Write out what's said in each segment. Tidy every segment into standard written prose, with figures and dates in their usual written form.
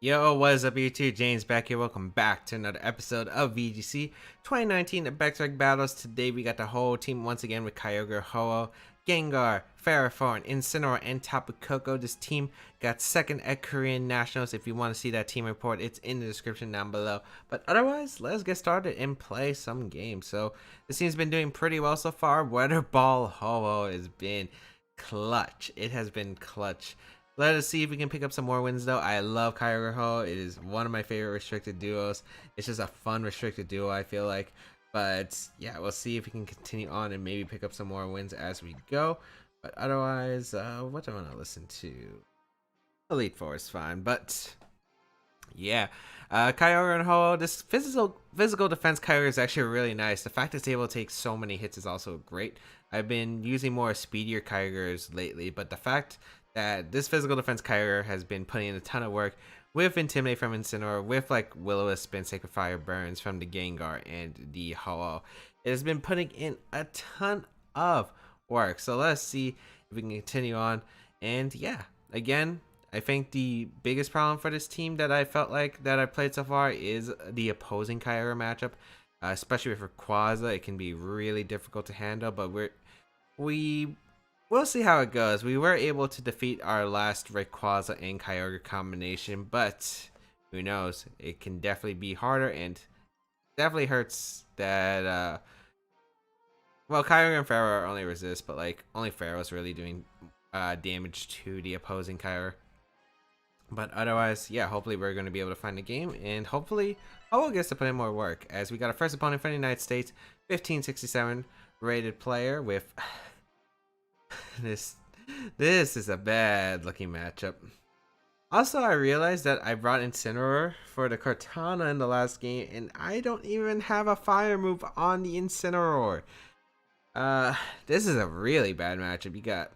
Yo, what is up YouTube? James Baek here. Welcome back to another episode of VGC 2019 at Baek Battles. Today we got the whole team once again with Kyogre, Ho-Oh, Gengar, Ferrothorn, Incineroar, and Tapu Koko. This team got second at Korean Nationals. If you want to see that team report, it's in the description down below. But otherwise, let's get started and play some games. So this team's been doing pretty well so far. Weather Ball Ho-Oh has been clutch. It has been clutch. Let us see if we can pick up some more wins though. I love Kyogre Ho. It is one of my favorite restricted duos. It's just a fun restricted duo, I feel like. But yeah, we'll see if we can continue on and maybe pick up some more wins as we go. But otherwise, what do I want to listen to? Elite Four is fine, but yeah. Kyogre and Ho, this physical defense Kyogre is actually really nice. The fact it's able to take so many hits is also great. I've been using more speedier Kyogres lately, but the fact that this physical defense Kyogre has been putting in a ton of work with Intimidate from Incineroar, with like Will-O-Wisp and Sacred Fire Burns from the Gengar and the Ho-Oh. It has been putting in a ton of work. So let's see if we can continue on. And yeah, again, I think the biggest problem for this team that I felt like that I played so far is the opposing Kyogre matchup. Especially with Rayquaza, it can be really difficult to handle, but we'll see how it goes. We were able to defeat our last Rayquaza and Kyogre combination, but who knows? It can definitely be harder, and definitely hurts that well, Kyogre and Pharaoh only resist, but like only Pharaoh's really doing damage to the opposing Kyogre. But otherwise, yeah, hopefully we're going to be able to find the game, and hopefully Ho gets to put in more work, as we got our first opponent from the United States, 1567 rated player with this is a bad looking matchup. Also, I realized that I brought Incineroar for the Cortana in the last game, and I don't even have a fire move on the Incineroar. This is a really bad matchup. You got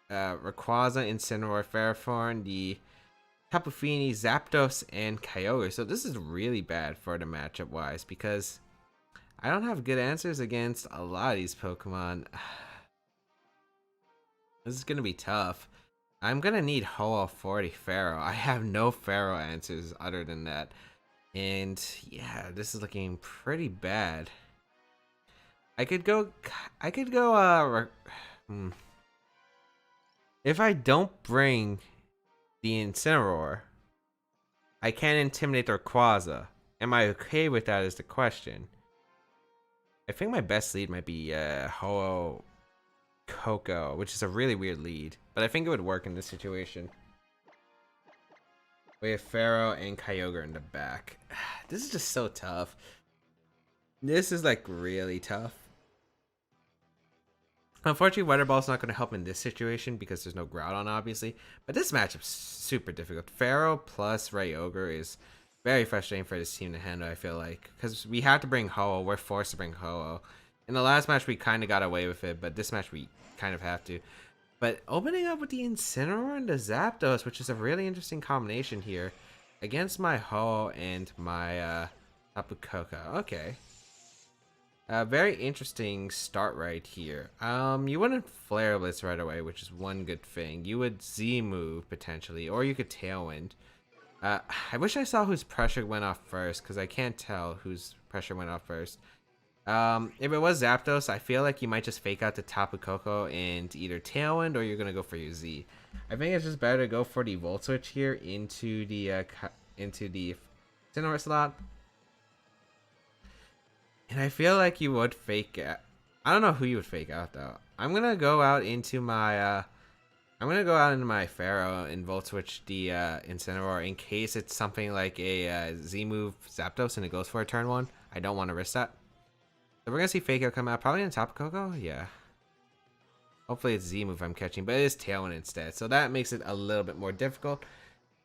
Rayquaza, Incineroar, Ferrothorn, the Tapu Fini, Zapdos, and Kyogre. So this is really bad for the matchup wise, because I don't have good answers against a lot of these Pokemon. This is gonna be tough. I'm gonna need Ho-Oh 40 Pharaoh. I have no Pharaoh answers other than that. And yeah, this is looking pretty bad. I could go if I don't bring the Incineroar, I can't intimidate their Rayquaza. Am I okay with that is the question. I think my best lead might be Ho-Oh Koko, which is a really weird lead, but I think it would work in this situation. We have Pharaoh and Kyogre in the back. This is just so tough. This is like really tough. Unfortunately, Weather Ball's not going to help in this situation because there's no Groudon, obviously. But this matchup's super difficult. Pharaoh plus Kyogre is very frustrating for this team to handle, I feel like. Because we have to bring Ho-Oh. We're forced to bring Ho-Oh. In the last match, we kind of got away with it, but this match, we kind of have to. But opening up with the Incineroar and the Zapdos, which is a really interesting combination here, against my Ho-Oh and my Tapu Koko. Okay. Very interesting start right here. You wouldn't Flare Blitz right away, which is one good thing. You would Z move potentially, or you could Tailwind. I wish I saw whose pressure went off first, because I can't tell whose pressure went off first. If it was Zapdos, I feel like you might just fake out the Tapu Koko and either Tailwind, or you're gonna go for your Z. I think it's just better to go for the Volt Switch here into the Incineroar slot. And I feel like you would fake out. I don't know who you would fake out though. I'm gonna go out into my Pharaoh and Volt Switch the Incineroar in case it's something like a Z move Zapdos and it goes for a turn one. I don't want to risk that. So we're gonna see fake out come out probably in Tapu Koko. Yeah. Hopefully it's Z move I'm catching, but it is Tailwind instead. So that makes it a little bit more difficult.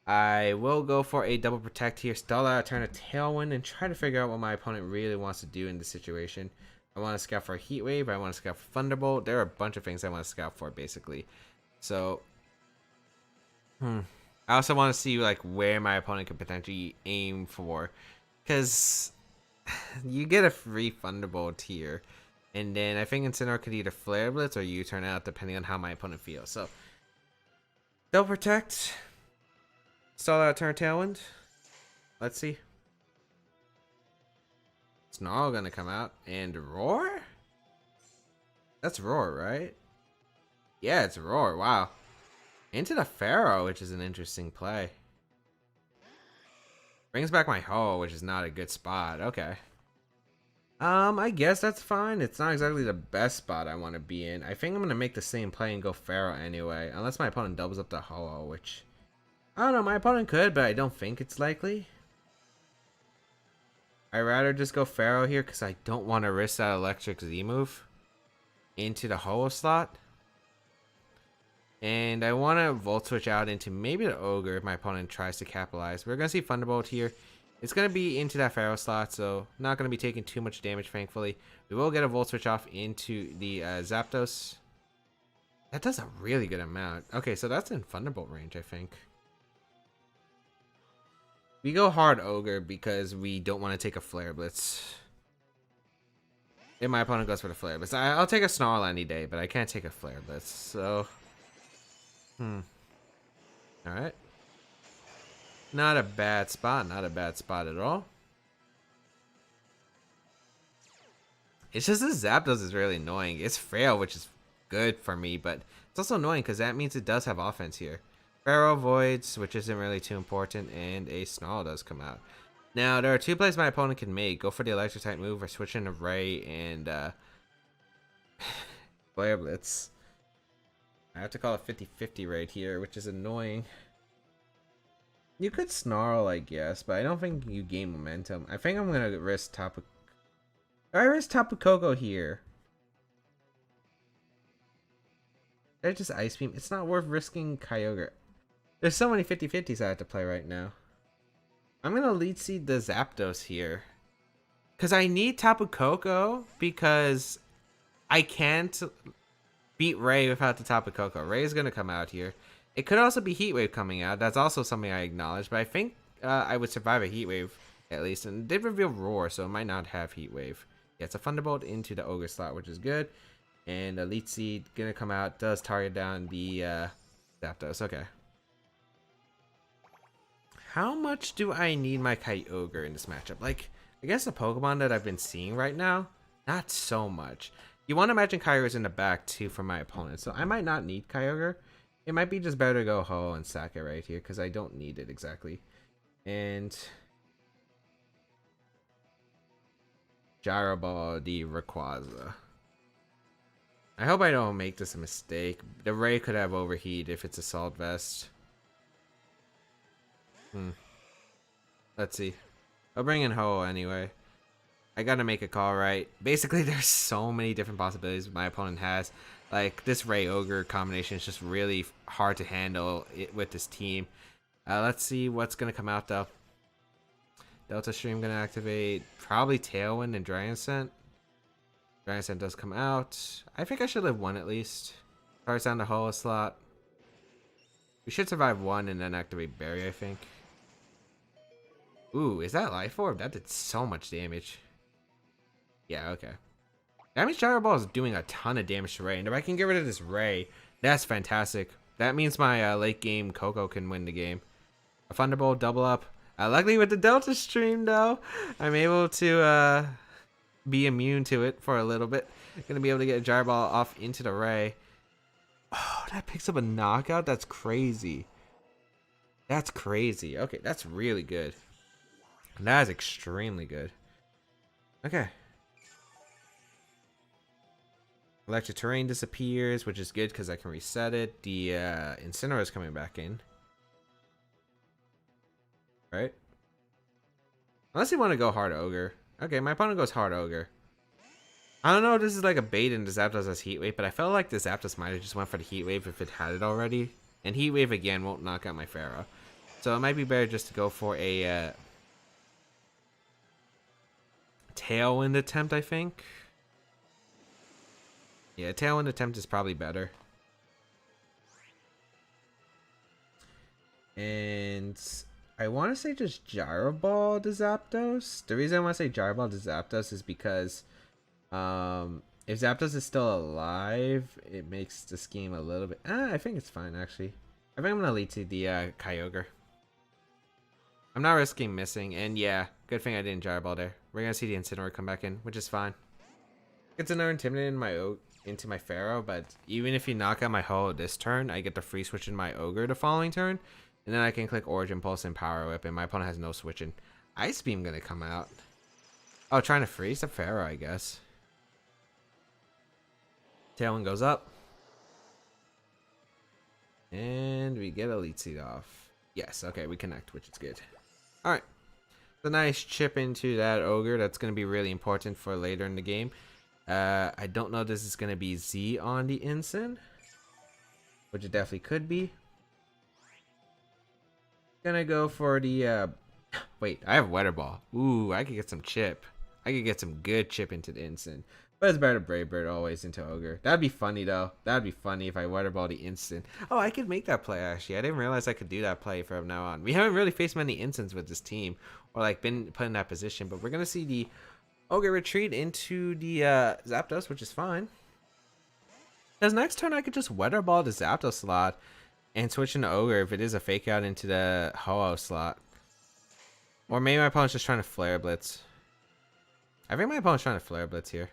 I will go for a double protect here, stall out a turn of Tailwind, and try to figure out what my opponent really wants to do in this situation. I want to scout for a Heat Wave, I want to scout for Thunderbolt. There are a bunch of things I want to scout for, basically. So, I also want to see like where my opponent could potentially aim for, because you get a free Thunderbolt here, and then I think Incineroar could either Flare Blitz or U-turn out depending on how my opponent feels. So, double protect. Stall out turn Tailwind. Let's see. Snarl gonna come out and Roar? That's Roar, right? Yeah, it's Roar. Wow. Into the Pharaoh, which is an interesting play. Brings back my Ho, which is not a good spot. Okay. I guess that's fine. It's not exactly the best spot I want to be in. I think I'm gonna make the same play and go Pharaoh anyway, unless my opponent doubles up the Ho, which I don't know. My opponent could, but I don't think it's likely. I'd rather just go Pharaoh here because I don't want to risk that Electric Z move into the Ho slot. And I want to Volt Switch out into maybe the Ogre if my opponent tries to capitalize. We're going to see Thunderbolt here. It's going to be into that Pharaoh slot, so not going to be taking too much damage, thankfully. We will get a Volt Switch off into the Zapdos. That does a really good amount. Okay, so that's in Thunderbolt range, I think. We go hard Ogre because we don't want to take a Flare Blitz. If my opponent goes for the Flare Blitz. I'll take a Snarl any day, but I can't take a Flare Blitz, so... Alright. Not a bad spot. Not a bad spot at all. It's just this Zapdos is really annoying. It's frail, which is good for me, but it's also annoying because that means it does have offense here. Pharaoh Voids, which isn't really too important, and a Snarl does come out. Now, there are two plays my opponent can make. Go for the Electric type move or switch in a Ray and Flare Blitz. I have to call it 50-50 right here, which is annoying. You could Snarl, I guess, but I don't think you gain momentum. I think I'm going to risk Tapu... I risk Tapu Koko here. Did I just Ice Beam? It's not worth risking Kyogre. There's so many 50-50s I have to play right now. I'm going to Lead Seed the Zapdos here. Because I need Tapu Koko because I can't beat Ray without the Tapu Koko. Ray is going to come out here. It could also be Heat Wave coming out. That's also something I acknowledge. But I think I would survive a Heat Wave at least. And it did reveal Roar, so it might not have Heat Wave. Yeah, it's a Thunderbolt into the Ogre slot, which is good. And Elite Seed going to come out. Does target down the Zapdos. Okay. How much do I need my Kyogre in this matchup? Like, I guess the Pokemon that I've been seeing right now, not so much. You want to imagine Kyogre's in the back too for my opponent, so I might not need Kyogre. It might be just better to go Ho and sack it right here because I don't need it exactly. And Gyro Ball the Rayquaza. I hope I don't make this a mistake. The Ray could have Overheat if it's Assault Vest. Let's see. I'll bring in Ho anyway. I gotta make a call, right? Basically, there's so many different possibilities my opponent has. Like, this Ray Ogre combination is just really hard to handle with this team. Let's see what's gonna come out though. Delta Stream gonna activate. Probably Tailwind and Dragon Scent. Dragon Scent does come out. I think I should live one at least. Targets down the Ho slot. We should survive one and then activate Berry, I think. Ooh, is that Life Orb? That did so much damage. Yeah, okay. That means Gyro Ball is doing a ton of damage to Ray. And if I can get rid of this Ray, that's fantastic. That means my late game Koko can win the game. A Thunderbolt, double up. Luckily with the Delta Stream, though, I'm able to be immune to it for a little bit. Gonna be able to get a Gyro Ball off into the Ray. Oh, that picks up a knockout? That's crazy. That's crazy. Okay, that's really good. That is extremely good. Okay. Electric Terrain disappears, which is good because I can reset it. The Incineroar is coming back in. Right? Unless you want to go hard Ogre. Okay, my opponent goes hard Ogre. I don't know if this is like a bait into Zapdos as Heat Wave, but I felt like the Zapdos might have just went for the Heat Wave if it had it already. And Heat Wave again won't knock out my Pharaoh. So it might be better just to go for a Tailwind attempt, I think. Yeah, Tailwind attempt is probably better. And I want to say just Gyro Ball to Zapdos. The reason I want to say Gyro Ball to Zapdos is because if Zapdos is still alive, it makes this game a little bit... I think it's fine, actually. I think I'm going to lead to the Kyogre. I'm not risking missing, and yeah, good thing I didn't Gyro Ball there. We're gonna see the Incineroar come back in, which is fine. It's another Intimidate into my Pharaoh, but even if you knock out my Ho this turn, I get the free switch in my Ogre the following turn, and then I can click Origin Pulse and Power Whip, and my opponent has no switching. Ice Beam gonna come out. Oh, trying to freeze the Pharaoh, I guess. Tailwind goes up. And we get a Leech Seed off. Yes, okay, we connect, which is good. Alright. It's a nice chip into that Ogre. That's going to be really important for later in the game. I don't know if this is going to be Z on the Ensign, which it definitely could be. Gonna go for the... Wait, I have Weather Ball. Ooh, I could get some chip. I could get some good chip into the Ensign. But it's better to Brave Bird always into Ogre. That'd be funny though. That'd be funny if I Weather Ball the instant. Oh, I could make that play actually. I didn't realize I could do that play from now on. We haven't really faced many instants with this team or like been put in that position. But we're gonna see the Ogre retreat into the Zapdos, which is fine. Because next turn I could just Weather Ball the Zapdos slot and switch into Ogre if it is a fake out into the Ho-Oh slot. Or maybe my opponent's just trying to Flare Blitz. I think my opponent's trying to Flare Blitz here.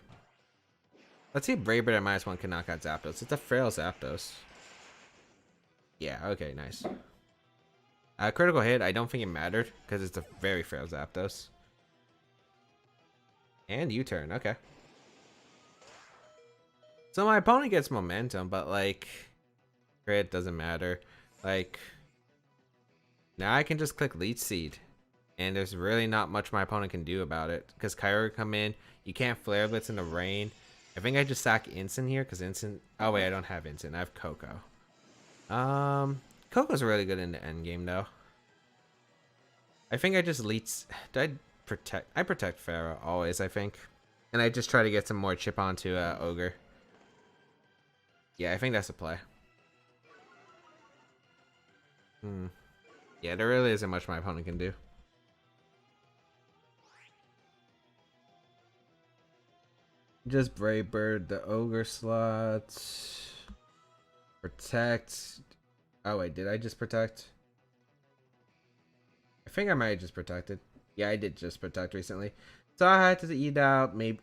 Let's see if Brave Bird at -1 can knock out Zapdos. It's a frail Zapdos. Yeah, okay, nice. Critical hit, I don't think it mattered because it's a very frail Zapdos. And U-turn, okay. So my opponent gets momentum, but like, crit doesn't matter. Like, now I can just click Leech Seed. And there's really not much my opponent can do about it. Because Kyogre come in, you can't Flare Blitz in the rain. I think I just sack Instant here because Instant... Oh wait, I don't have Instant. I have Coco. Coco's really good in the end game though. I think I just Leech... I protect Pharaoh always, I think. And I just try to get some more chip onto Ogre. Yeah, I think that's a play. Yeah, there really isn't much my opponent can do. Just Brave Bird the Ogre slots. Protect. Oh wait, did I just protect? I think I might have just protected. Yeah, I did just protect recently. So I had to eat out. Maybe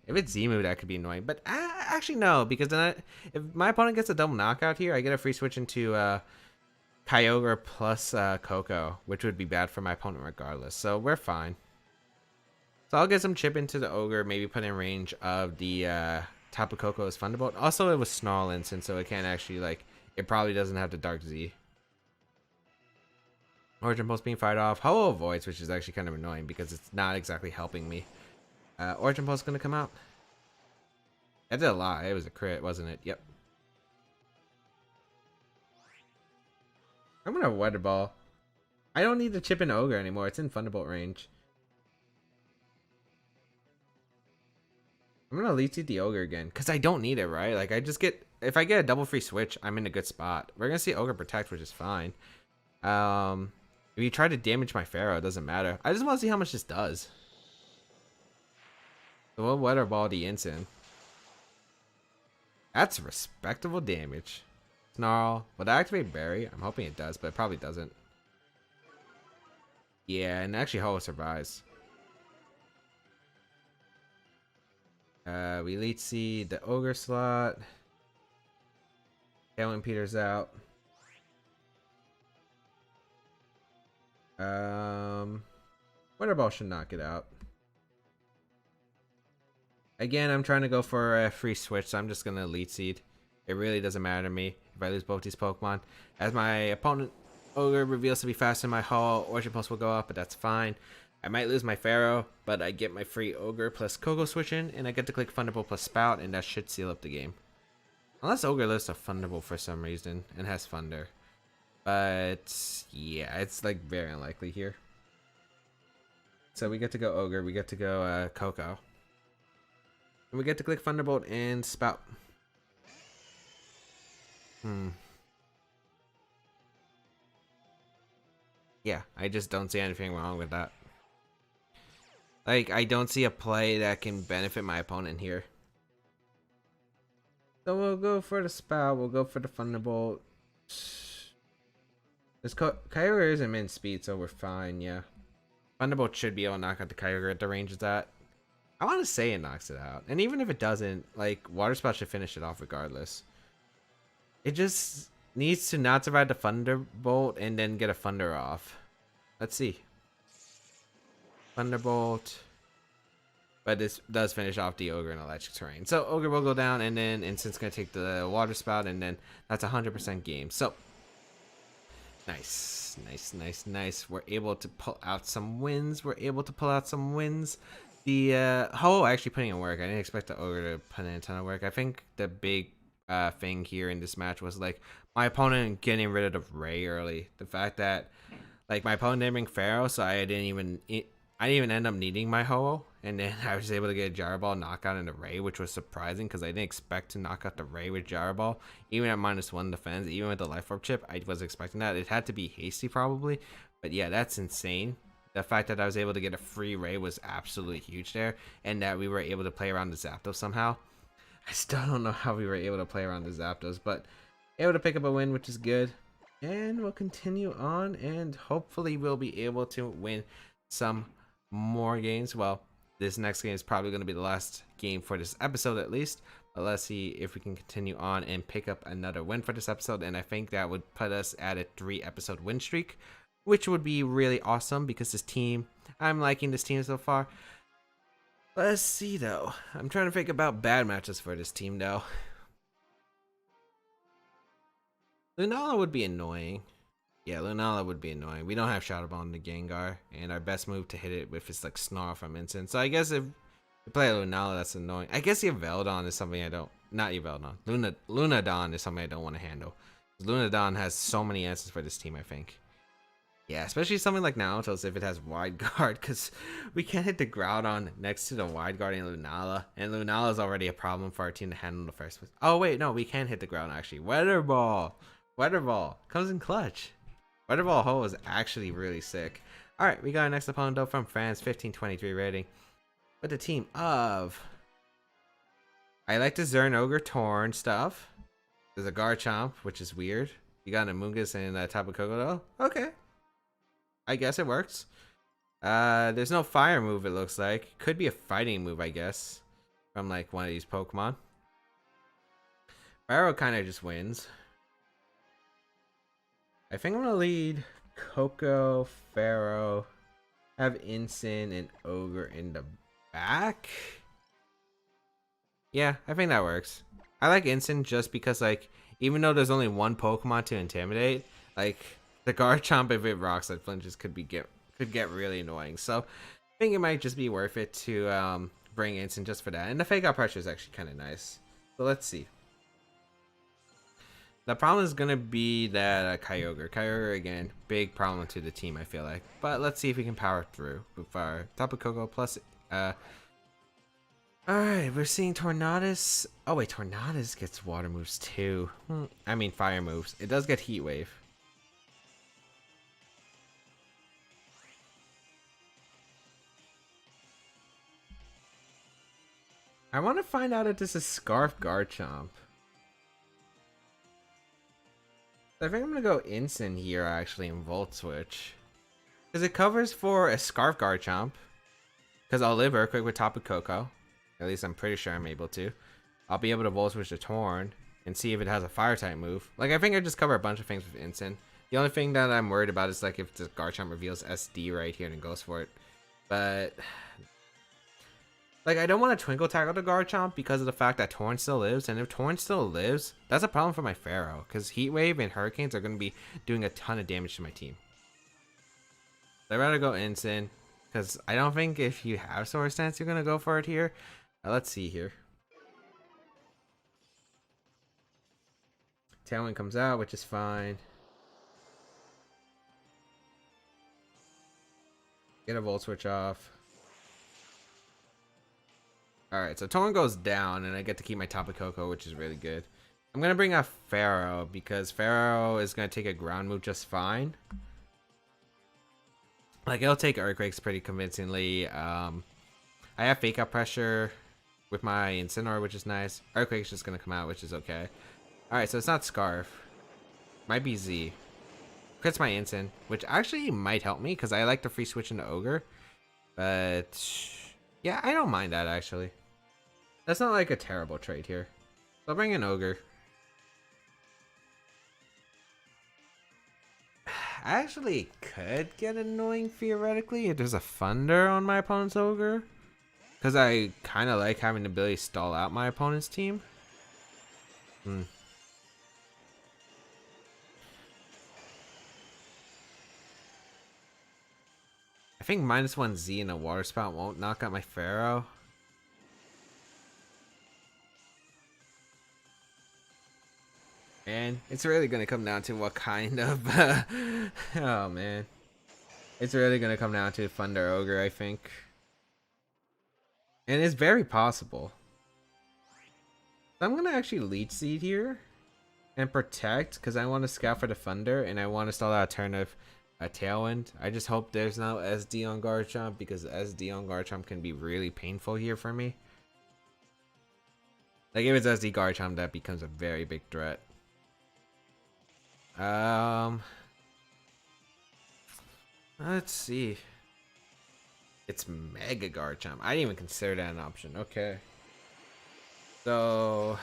if it's Z-move, that could be annoying. But actually no, because then if my opponent gets a double knockout here, I get a free switch into Kyogre plus Coco, which would be bad for my opponent regardless. So we're fine. So I'll get some chip into the Ogre, maybe put in range of the Tapu Koko's Thunderbolt. Also, it was Snarl Instant, so it can't actually, like, it probably doesn't have the Dark Z. Origin Pulse being fired off. Ho-Oh avoids, which is actually kind of annoying because it's not exactly helping me. Origin Pulse going to come out. I did a lot. It was a crit, wasn't it? Yep. I'm going to Weather Ball. I don't need to chip in Ogre anymore. It's in Thunderbolt range. I'm gonna Leech Seed the Ogre again because I don't need it, right? Like I just get, if I get a double free switch, I'm in a good spot. We're gonna see Ogre protect, which is fine. If you try to damage my Pharaoh, it doesn't matter. I just want to see how much this does. So we'll Weather Ball the Instant. That's respectable damage. Snarl. Will that activate Berry? I'm hoping it does, but it probably doesn't. Yeah, and actually Ho survives. We Leech Seed the Ogre slot. Tailwind peters out. Weather Ball should knock it out. Again, I'm trying to go for a free switch, so I'm just gonna Leech Seed. It really doesn't matter to me if I lose both these Pokemon. As my opponent Ogre reveals to be faster than my Ho, Origin Pulse will go up, but that's fine. I might lose my Pharaoh, but I get my free Ogre plus Coco switch in, and I get to click Thunderbolt plus Spout, and that should seal up the game. Unless Ogre lives to Thunderbolt for some reason, and has Thunder. But, yeah, it's like very unlikely here. So we get to go Ogre, we get to go Coco. And we get to click Thunderbolt and Spout. Yeah, I just don't see anything wrong with that. Like, I don't see a play that can benefit my opponent here. So we'll go for the Spout. We'll go for the Thunderbolt. This Kyogre isn't min speed, so we're fine, yeah. Thunderbolt should be able to knock out the Kyogre at the range of that. I want to say it knocks it out. And even if it doesn't, like, Water Spout should finish it off regardless. It just needs to not survive the Thunderbolt and then get a Thunder off. Let's see. Thunderbolt. But this does finish off the Ogre in electric terrain. So Ogre will go down, and then Instant's going to take the Water Spout, and then that's 100% game. So, nice. Nice, nice, nice. We're able to pull out some wins. The Ho actually putting in work. I didn't expect the Ogre to put in a ton of work. I think the big thing here in this match was like my opponent getting rid of the Ray early. The fact that like my opponent didn't bring Pharaoh, so I didn't even end up needing my Ho, and then I was able to get a Gyro Ball knockout in the Ray, which was surprising because I didn't expect to knock out the Ray with Gyro Ball, even at -1 defense, even with the Life Orb chip. I was expecting that. It had to be hasty probably, but yeah, that's insane. The fact that I was able to get a free Ray was absolutely huge there, and that we were able to play around the Zapdos somehow. I still don't know how we were able to play around the Zapdos, but able to pick up a win, which is good. And we'll continue on, and hopefully we'll be able to win some more games. Well, this next game is probably going to be the last game for this episode at least. But let's see if we can continue on and pick up another win for this episode. And I think that would put us at a 3-episode win streak, which would be really awesome because this team, I'm liking this team so far. Let's see though. I'm trying to think about bad matches for this team though. Lunala would be annoying. Yeah, Lunala would be annoying. We don't have Shadow Ball in the Gengar, and our best move to hit it with is like Snarl from Instant. So I guess if we play Lunala, that's annoying. I guess Yveltal is something I don't... Not Yveltal. Lunadon is something I don't want to handle. Lunadon has so many answers for this team, I think. Yeah, especially something like Nautilos if it has Wide Guard, because we can't hit the Groudon next to the Wide Guard in Lunala, and Lunala is already a problem for our team to handle in the first place. Oh wait, no, we can hit the Groudon actually. Weather Ball! Weather Ball comes in clutch. Weather Ball Ho is actually really sick. Alright, we got our next opponent though from France, 1523 rating. With the team of... I like the Zern Ogre Torn stuff. There's a Garchomp, which is weird. You got an Amoonguss and a Tapu Koko though? Okay. I guess it works. There's no fire move, it looks like. Could be a fighting move, I guess. From like one of these Pokemon. Pharaoh kind of just wins. I think I'm gonna lead Koko, Pharaoh, have Incin and Ogre in the back. Yeah, I think that works. I like Incin just because like even though there's only one Pokemon to intimidate, like the Garchomp if it rocks that flinches could get really annoying. So I think it might just be worth it to bring Incin just for that. And the fake out pressure is actually kind of nice. So let's see. The problem is going to be that Kyogre. Kyogre, again, big problem to the team, I feel like. But let's see if we can power through with our Tapu Koko plus... Alright, we're seeing Tornadus. Oh, wait, Tornadus gets water moves too. I mean, fire moves. It does get Heat Wave. I want to find out if this is Scarf Garchomp. I think I'm gonna go Incin here actually in Volt Switch. Because it covers for a Scarf Garchomp. Because I'll live Earthquake with Tapu Koko. At least I'm pretty sure I'm able to. I'll be able to Volt Switch the Torn and see if it has a fire type move. Like I think I just cover a bunch of things with Incin. The only thing that I'm worried about is like if the Garchomp reveals SD right here and it goes for it. But like I don't want to Twinkle Tackle the Garchomp because of the fact that Torn still lives, and if Torn still lives, that's a problem for my Pharaoh because Heat Wave and Hurricanes are going to be doing a ton of damage to my team. So I'd rather go Incin because I don't think if you have Swords Dance you're going to go for it here. Let's see here. Tailwind comes out, which is fine. Get a Volt Switch off. Alright, so Torn goes down, and I get to keep my Tapu Koko, which is really good. I'm going to bring out Pharaoh, because Pharaoh is going to take a ground move just fine. Like, it'll take Earthquakes pretty convincingly. I have Fake Out Pressure with my Incineroar, which is nice. Earthquake's just going to come out, which is okay. Alright, so it's not Scarf. Might be Z. Crits my Instant, which actually might help me because I like the free switch into Ogre. But yeah, I don't mind that actually. That's not like a terrible trade here. So I'll bring in Ogre. I actually could get annoying theoretically if there's a Thunder on my opponent's Ogre. Because I kind of like having the ability to stall out my opponent's team. I think -1 Z in a Water Spout won't knock out my Pharaoh. And it's really going to come down to what kind of... oh, man. It's really going to come down to Thunder Ogre, I think. And it's very possible. So I'm going to actually Leech Seed here. And Protect, because I want to scout for the Thunder. And I want to stall out a turn of a Tailwind. I just hope there's no SD on Garchomp, because SD on Garchomp can be really painful here for me. Like, if it's SD Garchomp, that becomes a very big threat. Let's see. It's Mega Garchomp. I didn't even consider that an option. Okay. So,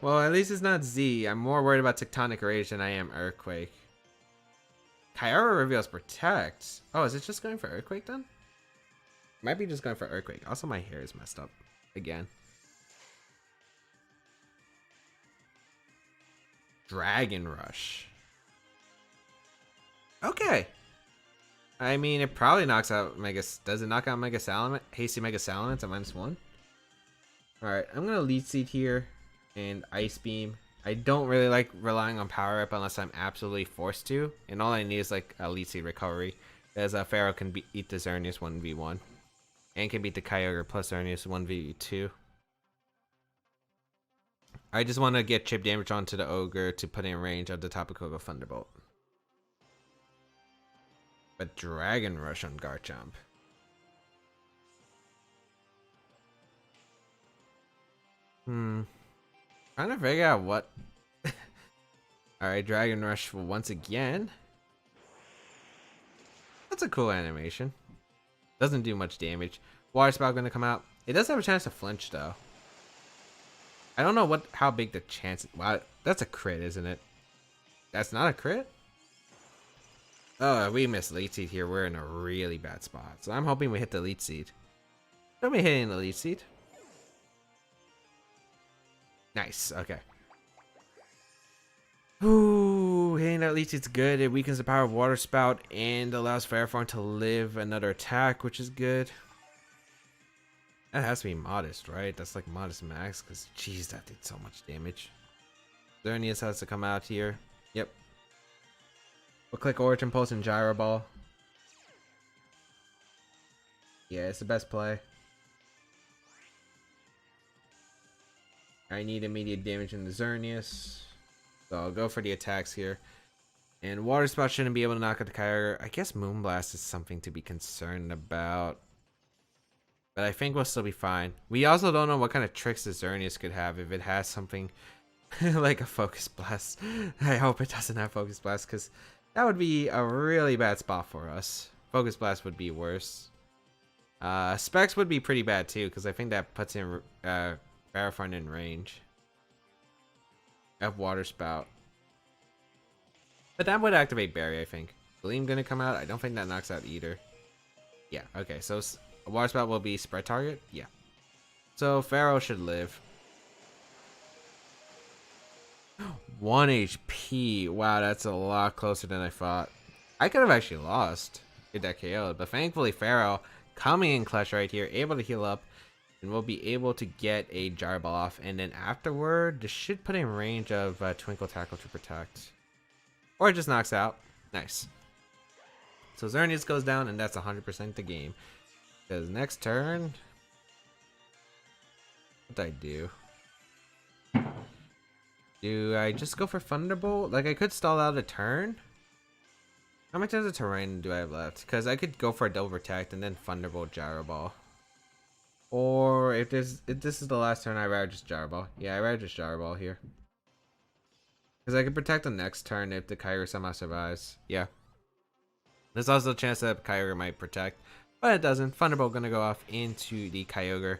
well, at least it's not Z. I'm more worried about Tectonic Rage than I am Earthquake. Kyogre reveals Protect. Oh, is it just going for Earthquake then? Might be just going for Earthquake. Also, my hair is messed up again. Dragon Rush. Okay. I mean, it probably knocks out Mega... Does it knock out Mega Salamence? Hasty Mega Salamence at -1? Alright, I'm going to Leech Seed here. And Ice Beam. I don't really like relying on Power Up unless I'm absolutely forced to. And all I need is like a Leech Seed recovery. As Pharaoh can beat the Xerneas 1v1. And can beat the Kyogre plus Xerneas 1v2. I just want to get chip damage onto the Ogre to put in range of the Tapu Thunderbolt. But Dragon Rush on Garchomp. Trying to figure out what... Alright, Dragon Rush once again. That's a cool animation. Doesn't do much damage. Water Spout gonna come out. It does have a chance to flinch though. I don't know how big the chance... Wow, that's a crit, isn't it? That's not a crit? Oh, we missed Leech Seed here. We're in a really bad spot. So I'm hoping we hit the Leech Seed. Don't be hitting the Leech Seed. Nice, okay. Ooh, hitting that Leech Seed's good. It weakens the power of Water Spout and allows Ferrothorn to live another attack, which is good. That has to be modest, right? That's like modest max, because jeez, that did so much damage. Xerneas has to come out here. Yep. We'll click Origin Pulse and Gyro Ball. Yeah, it's the best play. I need immediate damage in the Xerneas. So I'll go for the attacks here. And Water Spout shouldn't be able to knock out the Kyogre. I guess Moonblast is something to be concerned about. But I think we'll still be fine. We also don't know what kind of tricks the Xerneas could have. If it has something like a Focus Blast. I hope it doesn't have Focus Blast, because that would be a really bad spot for us. Focus Blast would be worse. Specs would be pretty bad too, because I think that puts in Ferrothorn in range of Water Spout. But that would activate Berry, I think. Gleam gonna come out. I don't think that knocks out either. Yeah, okay, so Water Spout will be spread target? Yeah. So Pharaoh should live. 1 HP. Wow, that's a lot closer than I thought. I could have actually lost if that KO'd, but thankfully Pharaoh coming in clutch right here, able to heal up, and we'll be able to get a Gyro Ball off. And then afterward, this should put in range of Twinkle Tackle to protect. Or it just knocks out. Nice. So Xerneas goes down, and that's 100% the game. Because next turn... What do I do? Do I just go for Thunderbolt? Like, I could stall out a turn. How much of the terrain do I have left? Because I could go for a double protect and then Thunderbolt Gyro Ball. Or if this is the last turn, I'd rather just Gyro Ball. Yeah, I'd rather just Gyro Ball here. Because I can protect the next turn if the Kyogre somehow survives. Yeah. There's also a chance that Kyogre might protect, but it doesn't. Thunderbolt gonna go off into the Kyogre.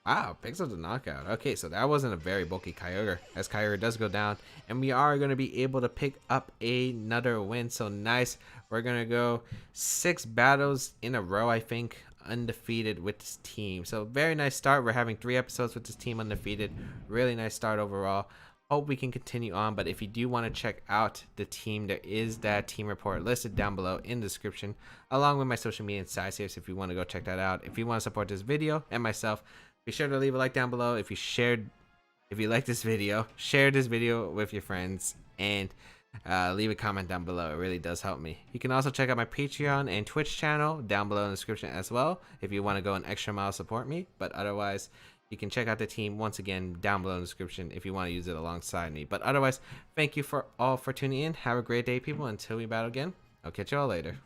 Wow, picks up the knockout. Okay, so that wasn't a very bulky Kyogre, as Kyogre does go down, and we are going to be able to pick up another win. So nice. We're going to go 6 battles in a row, I think, undefeated with this team. So very nice start. We're having 3 episodes with this team undefeated. Really nice start overall. Hope we can continue on, but if you do want to check out the team, there is that team report listed down below in the description, along with my social media and side series if you want to go check that out. If you want to support this video and myself, be sure to leave a like down below. If you like this video, share this video with your friends, and leave a comment down below. It really does help me. You can also check out my Patreon and Twitch channel down below in the description as well if you want to go an extra mile support me. But otherwise, you can check out the team once again down below in the description if you want to use it alongside me. But otherwise, thank you all for tuning in. Have a great day, people. Until we battle again, I'll catch you all later.